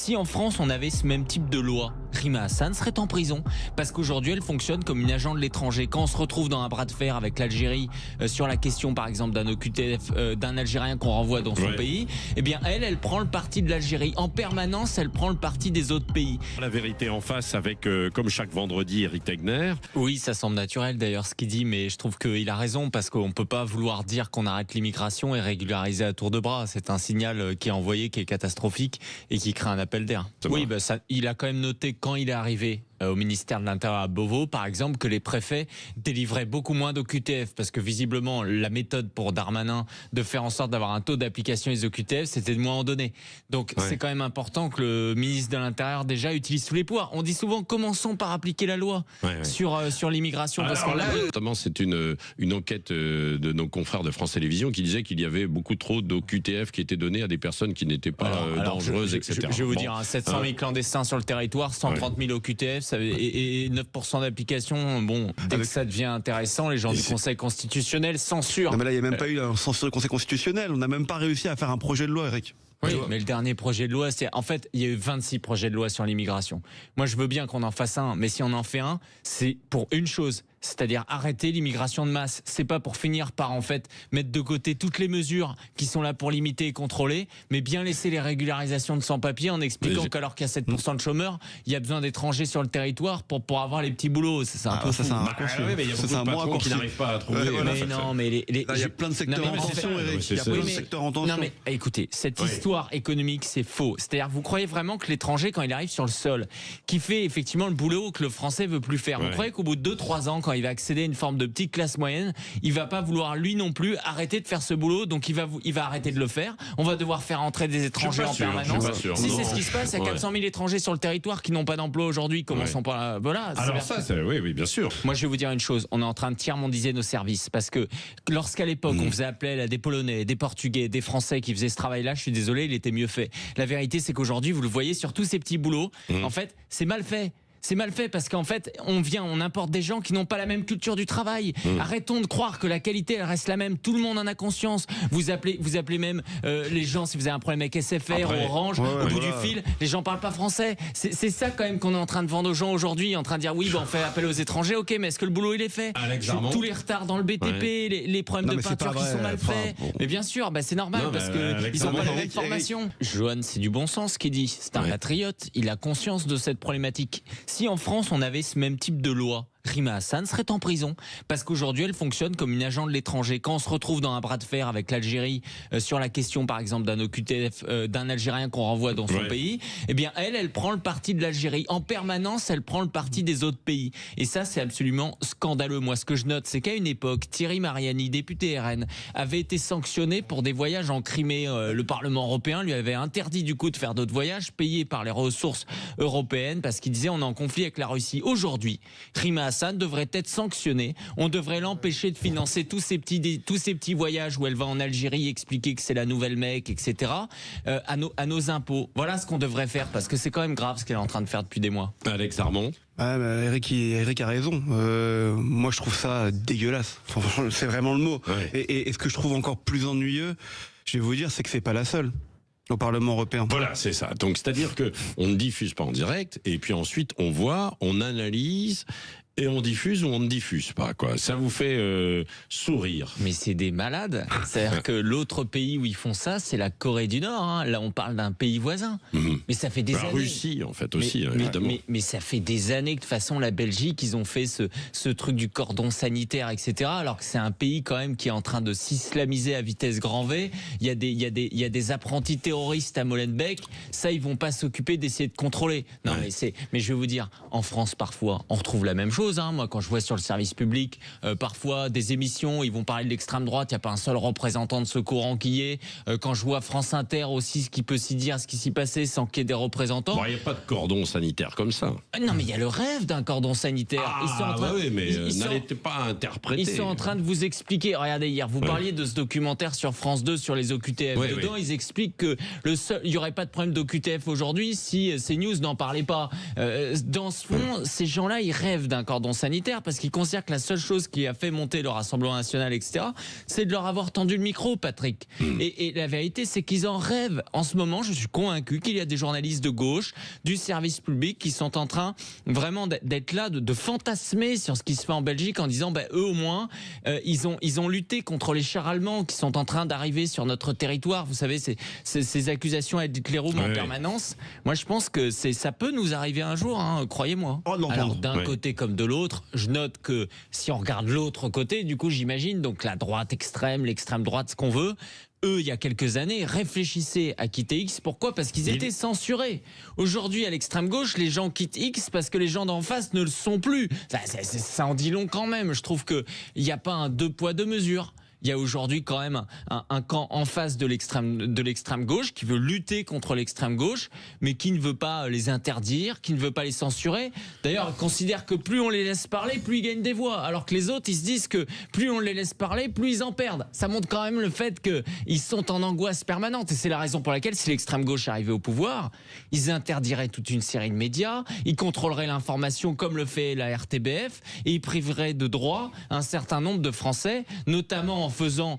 Si en France on avait ce même type de loi, Rima Hassan serait en prison parce qu'aujourd'hui elle fonctionne comme une agent de l'étranger. Quand on se retrouve dans un bras de fer avec l'Algérie sur la question par exemple d'un OQTF, d'un Algérien qu'on renvoie dans son pays, eh bien elle prend le parti de l'Algérie. En permanence, elle prend le parti des autres pays. La vérité en face avec, comme chaque vendredi, Éric Tegner. Oui, ça semble naturel d'ailleurs ce qu'il dit, mais je trouve qu'il a raison parce qu'on ne peut pas vouloir dire qu'on arrête l'immigration et régulariser à tour de bras. C'est un signal qui est envoyé, qui est catastrophique et qui crée un appel d'air. Oui, il a quand même noté quand il est arrivé au ministère de l'Intérieur à Beauvau, par exemple, que les préfets délivraient beaucoup moins d'OQTF parce que visiblement la méthode pour Darmanin de faire en sorte d'avoir un taux d'application des OQTF, c'était de moins en donner. Donc c'est quand même important que le ministre de l'Intérieur déjà utilise tous les pouvoirs. On dit souvent commençons par appliquer la loi sur l'immigration. Parce que notamment c'est une enquête de nos confrères de France Télévisions qui disait qu'il y avait beaucoup trop d'OQTF qui étaient donnés à des personnes qui n'étaient pas dangereuses, etc. Je vais vous dire, 700 000 clandestins sur le territoire, 130 000 OQTF, et 9% d'application. Bon, dès que ça devient intéressant, les gens du Conseil constitutionnel censurent. Non mais là, il n'y a même pas eu la censure du Conseil constitutionnel. On n'a même pas réussi à faire un projet de loi, Eric. Oui, mais le dernier projet de loi, en fait, il y a eu 26 projets de loi sur l'immigration. Moi, je veux bien qu'on en fasse un, mais si on en fait un, c'est pour une chose, c'est-à-dire arrêter l'immigration de masse. C'est pas pour finir par, en fait, mettre de côté toutes les mesures qui sont là pour limiter et contrôler, mais bien laisser les régularisations de sans-papiers en expliquant qu'alors qu'il y a 7% de chômeurs, il y a besoin d'étrangers sur le territoire pour avoir les petits boulots. C'est un peu ça, c'est un raccourci. Mais il y a beaucoup de patrons qui n'arrivent pas à trouver. Mais non, mais il y a plein de secteurs en tension, Eric. Il y a plein de secteurs en tension. Non, mais écoutez, cette histoire économique, c'est faux. C'est-à-dire, vous croyez vraiment que l'étranger, quand il arrive sur le sol, qui fait effectivement le boulot que le français veut plus faire, vous croyez qu'au bout de 2-3 ans, quand il va accéder à une forme de petite classe moyenne, il va pas vouloir lui non plus arrêter de faire ce boulot, donc il va arrêter de le faire. On va devoir faire entrer des étrangers en permanence. Si c'est ce qui se passe, il y a 400 000 étrangers sur le territoire qui n'ont pas d'emploi aujourd'hui. Commençons par là. Voilà. Alors ça, oui, bien sûr. Moi, je vais vous dire une chose. On est en train de tiers-mondiser nos services parce que lorsqu'à l'époque, on faisait appel à des Polonais, des Portugais, des Français qui faisaient ce travail-là, je suis désolé, il était mieux fait. La vérité, c'est qu'aujourd'hui, vous le voyez sur tous ces petits boulots, en fait, c'est mal fait. C'est mal fait parce qu'en fait, on importe des gens qui n'ont pas la même culture du travail. Arrêtons de croire que la qualité, elle reste la même. Tout le monde en a conscience. Vous appelez même les gens, si vous avez un problème avec SFR, Orange, au bout du fil, les gens parlent pas français. C'est ça quand même qu'on est en train de vendre aux gens aujourd'hui, en train de dire oui, on fait appel aux étrangers, ok, mais est-ce que le boulot il est fait? Tous les retards dans le BTP, les problèmes de peinture qui sont mal faits. Mais bien sûr, c'est normal parce qu'ils n'ont pas la même formation. Johan, c'est du bon sens ce qu'il dit. C'est un patriote. Il a conscience de cette problématique. Si en France on avait ce même type de loi, Rima Hassan serait en prison parce qu'aujourd'hui elle fonctionne comme une agent de l'étranger. Quand on se retrouve dans un bras de fer avec l'Algérie sur la question par exemple d'un OQTF, d'un Algérien qu'on renvoie dans son pays, eh bien elle prend le parti de l'Algérie. En permanence, elle prend le parti des autres pays. Et ça, c'est absolument scandaleux. Moi, ce que je note, c'est qu'à une époque, Thierry Mariani, député RN, avait été sanctionné pour des voyages en Crimée. Le Parlement européen lui avait interdit du coup de faire d'autres voyages payés par les ressources européennes parce qu'il disait on est en conflit avec la Russie. Aujourd'hui, Rima Hassan devrait être sanctionné. On devrait l'empêcher de financer tous ces petits voyages où elle va en Algérie expliquer que c'est la nouvelle Mecque, etc. À nos impôts. Voilà ce qu'on devrait faire parce que c'est quand même grave ce qu'elle est en train de faire depuis des mois. Alex Armand. Eric a raison. Moi, je trouve ça dégueulasse. Enfin, c'est vraiment le mot. Et ce que je trouve encore plus ennuyeux, je vais vous dire, c'est que c'est pas la seule au Parlement européen. Voilà, c'est ça. Donc, c'est-à-dire que on ne diffuse pas en direct, et puis ensuite on voit, on analyse. Et on diffuse ou on ne diffuse pas, quoi. Ça vous fait sourire. Mais c'est des malades. C'est-à-dire que l'autre pays où ils font ça, c'est la Corée du Nord. Hein. Là, on parle d'un pays voisin. Mais ça fait des années. La Russie, en fait, aussi, évidemment. Mais ça fait des années que, de toute façon, la Belgique, ils ont fait ce truc du cordon sanitaire, etc. Alors que c'est un pays, quand même, qui est en train de s'islamiser à vitesse grand V. Il y a des apprentis terroristes à Molenbeek. Ça, ils vont pas s'occuper d'essayer de contrôler. Non, mais je vais vous dire, en France, parfois, on retrouve la même chose. Moi, quand je vois sur le service public, parfois des émissions, ils vont parler de l'extrême droite, il n'y a pas un seul représentant de ce courant qui est. Quand je vois France Inter aussi, ce qui peut s'y dire, ce qui s'y passait sans qu'il y ait des représentants. Bon, il n'y a pas de cordon sanitaire comme ça. Non, mais il y a le rêve d'un cordon sanitaire. N'allez pas interpréter. Ils sont en train de vous expliquer. Regardez, hier, vous parliez de ce documentaire sur France 2 sur les OQTF. Dedans, ils expliquent que il n'y aurait pas de problème d'OQTF aujourd'hui si CNews n'en parlait pas. Dans ce fond, ces gens-là, ils rêvent d'un cordon cordon sanitaire parce qu'ils considèrent que la seule chose qui a fait monter le Rassemblement national, etc., c'est de leur avoir tendu le micro, Patrick. Et la vérité, c'est qu'ils en rêvent. En ce moment, je suis convaincu qu'il y a des journalistes de gauche, du service public, qui sont en train vraiment d'être là, de fantasmer sur ce qui se fait en Belgique en disant, eux au moins, ils ont lutté contre les chars allemands qui sont en train d'arriver sur notre territoire. Vous savez, ces accusations à Hitlerum en permanence. Moi, je pense que ça peut nous arriver un jour, hein, croyez-moi. Alors, d'un côté comme de l'autre, je note que si on regarde l'autre côté, du coup, j'imagine, donc la droite extrême, l'extrême droite, ce qu'on veut, eux, il y a quelques années, réfléchissaient à quitter X. Pourquoi ? Parce qu'ils étaient censurés. Aujourd'hui, à l'extrême gauche, les gens quittent X parce que les gens d'en face ne le sont plus. Ça en dit long quand même. Je trouve qu'il n'y a pas un deux poids, deux mesures. Il y a aujourd'hui quand même un camp en face de l'extrême gauche qui veut lutter contre l'extrême gauche, mais qui ne veut pas les interdire, qui ne veut pas les censurer. D'ailleurs, ils considèrent que plus on les laisse parler, plus ils gagnent des voix. Alors que les autres, ils se disent que plus on les laisse parler, plus ils en perdent. Ça montre quand même le fait qu'ils sont en angoisse permanente. Et c'est la raison pour laquelle, si l'extrême gauche arrivait au pouvoir, ils interdiraient toute une série de médias, ils contrôleraient l'information comme le fait la RTBF, et ils priveraient de droit un certain nombre de Français, notamment en faisant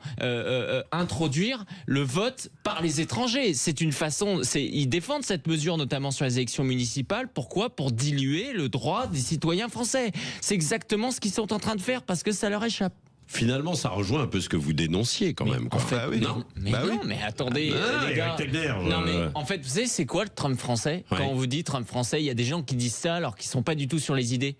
introduire le vote par les étrangers. C'est une façon, ils défendent cette mesure notamment sur les élections municipales. Pourquoi ? Pour diluer le droit des citoyens français. C'est exactement ce qu'ils sont en train de faire parce que ça leur échappe. Finalement, ça rejoint un peu ce que vous dénonciez quand même. Quoi. En fait, oui. Non, mais attendez, les gars. Non, mais en fait, vous savez, c'est quoi le Trump français ? Quand on vous dit Trump français, il y a des gens qui disent ça alors qu'ils sont pas du tout sur les idées.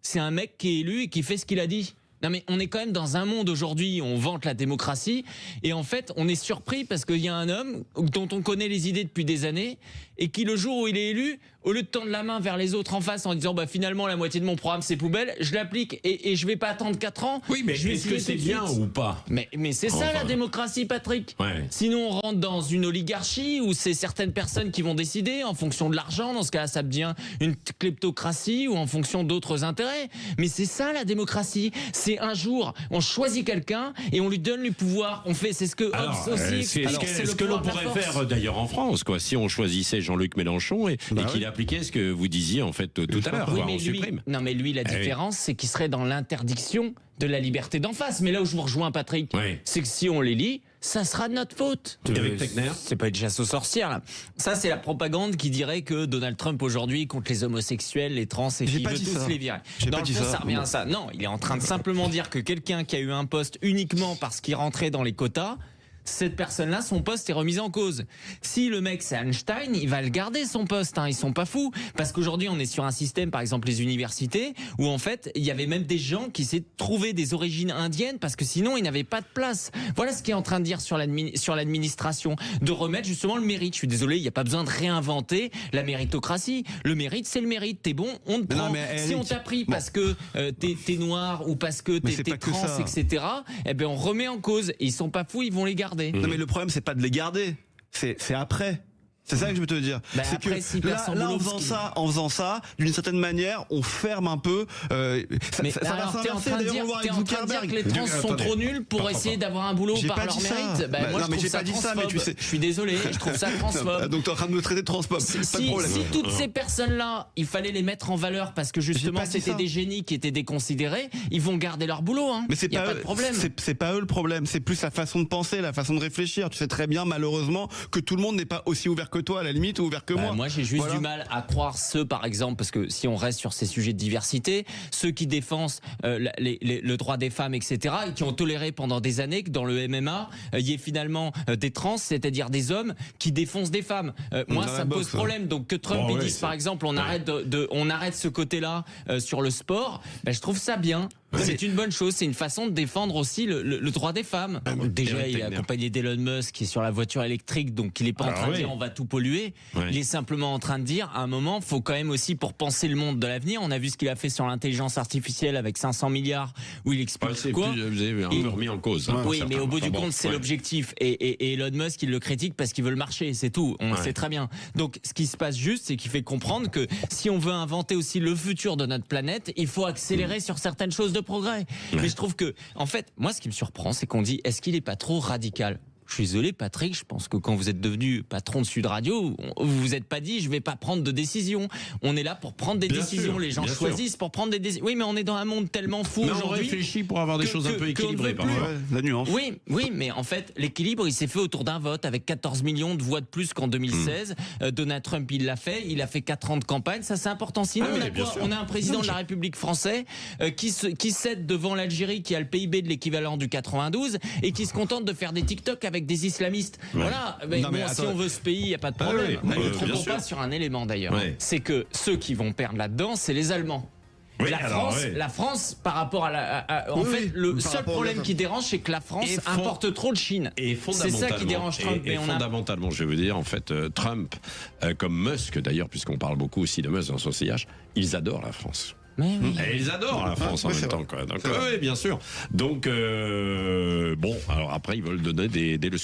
C'est un mec qui est élu et qui fait ce qu'il a dit. Non mais on est quand même dans un monde aujourd'hui où on vante la démocratie et en fait on est surpris parce qu'il y a un homme dont on connaît les idées depuis des années et qui le jour où il est élu, au lieu de tendre la main vers les autres en face en disant finalement la moitié de mon programme c'est poubelle, je l'applique et je vais pas attendre 4 ans. Oui mais est-ce que c'est bien ou pas ? Mais c'est ça la démocratie, Patrick. Sinon on rentre dans une oligarchie où c'est certaines personnes qui vont décider en fonction de l'argent, dans ce cas-là ça devient une kleptocratie ou en fonction d'autres intérêts. Mais c'est ça la démocratie, c'est un jour on choisit quelqu'un et on lui donne le pouvoir. On fait, c'est ce que Hobbes aussi explique. C'est ce que l'on pourrait faire d'ailleurs en France, quoi. Si on choisissait Jean-Luc Mélenchon et qu'il appliquait ce que vous disiez en fait tout à l'heure, on supprime. Non mais lui la différence c'est qu'il serait dans l'interdiction de la liberté d'en face. Mais là où je vous rejoins Patrick, c'est que si on les lit, ça sera de notre faute. C'est pas une chasse aux sorcières là. Ça c'est la propagande qui dirait que Donald Trump aujourd'hui contre les homosexuels, les trans et qu'il veut tous les virer. Dans le fond ça revient à ça. Non, il est en train de simplement dire que quelqu'un qui a eu un poste uniquement parce qu'il rentrait dans les quotas, cette personne-là, son poste est remis en cause. Si le mec c'est Einstein, il va le garder son poste, hein, ils sont pas fous. Parce qu'aujourd'hui on est sur un système, par exemple les universités, où en fait il y avait même des gens qui s'est trouvé des origines indiennes parce que sinon ils n'avaient pas de place. Voilà ce qu'il est en train de dire sur l'administration, de remettre justement le mérite. Je suis désolé, il n'y a pas besoin de réinventer la méritocratie. Le mérite c'est le mérite, t'es bon, on te prend. Si on t'a pris parce que t'es noir ou parce que t'es trans, etc., eh ben on remet en cause. Et ils sont pas fous, ils vont les garder. Non mais le problème c'est pas de les garder, c'est après. C'est ça que je veux te dire. C'est après, que là en faisant ça, d'une certaine manière, on ferme un peu. Mais ça va s'inverser. T'es en train de dire que les trans sont trop nuls pour essayer d'avoir un boulot par leur mérite. Moi, je trouve ça transphobe. Je suis désolé, je trouve ça transphobe. Donc t'es en train de me traiter de transphobe. Pas de problème. Si toutes ces personnes-là, il fallait les mettre en valeur parce que justement c'était des génies qui étaient déconsidérés, ils vont garder leur boulot. Mais c'est pas de problème. C'est pas eux le problème. C'est plus la façon de penser, la façon de réfléchir. Tu sais très bien, malheureusement, que tout le monde n'est pas aussi ouvert que toi à la limite, ou ouvert que moi. Moi j'ai juste du mal à croire ceux par exemple, parce que si on reste sur ces sujets de diversité, ceux qui défendent le droit des femmes etc, et qui ont toléré pendant des années que dans le MMA il y ait finalement des trans, c'est-à-dire des hommes qui défoncent des femmes. Moi ça me pose problème. Donc que Trump dise par exemple on arrête ce côté-là sur le sport, je trouve ça bien. C'est une bonne chose, c'est une façon de défendre aussi le droit des femmes. Déjà, il est accompagné d'Elon Musk qui est sur la voiture électrique, donc il n'est pas en train de dire on va tout polluer. Il est simplement en train de dire à un moment, faut quand même aussi pour penser le monde de l'avenir. On a vu ce qu'il a fait sur l'intelligence artificielle avec 500 milliards où il explique quoi. Vous avez un peu remis en cause. Oui, mais au bout du compte, c'est l'objectif. Et Elon Musk, il le critique parce qu'il veut le marché, c'est tout. On le sait très bien. Donc, ce qui se passe juste, c'est qu'il fait comprendre que si on veut inventer aussi le futur de notre planète, il faut accélérer sur certaines choses de progrès. Mais je trouve que, en fait, moi, ce qui me surprend, c'est qu'on dit, est-ce qu'il est pas trop radical ? Je suis désolé, Patrick, je pense que quand vous êtes devenu patron de Sud Radio, vous vous êtes pas dit je vais pas prendre de décision. On est là pour prendre des décisions. Les gens choisissent pour prendre des décisions. Oui, mais on est dans un monde tellement fou aujourd'hui. On réfléchit pour avoir des choses un peu équilibrées. La nuance. Oui, mais en fait, l'équilibre, il s'est fait autour d'un vote avec 14 millions de voix de plus qu'en 2016. Donald Trump, il l'a fait. Il a fait 4 ans de campagne. Ça, c'est important. Sinon, on a un président de la République français qui cède devant l'Algérie, qui a le PIB de l'équivalent du 92 et qui se contente de faire des TikTok avec des islamistes. Voilà. Mais si on veut ce pays, il n'y a pas de problème. Ne nous trompons pas sur un élément d'ailleurs. C'est que ceux qui vont perdre là-dedans, c'est les Allemands. La France, par rapport le seul problème qui dérange, c'est que la France importe trop de Chine. C'est ça qui dérange Trump. Et fondamentalement, je vais vous dire, en fait, Trump, comme Musk d'ailleurs, puisqu'on parle beaucoup aussi de Musk dans son sillage, ils adorent la France. Mais oui. Et ils adorent la France en même temps. Donc, oui, bien sûr. Donc, bon, alors après, ils veulent donner des leçons.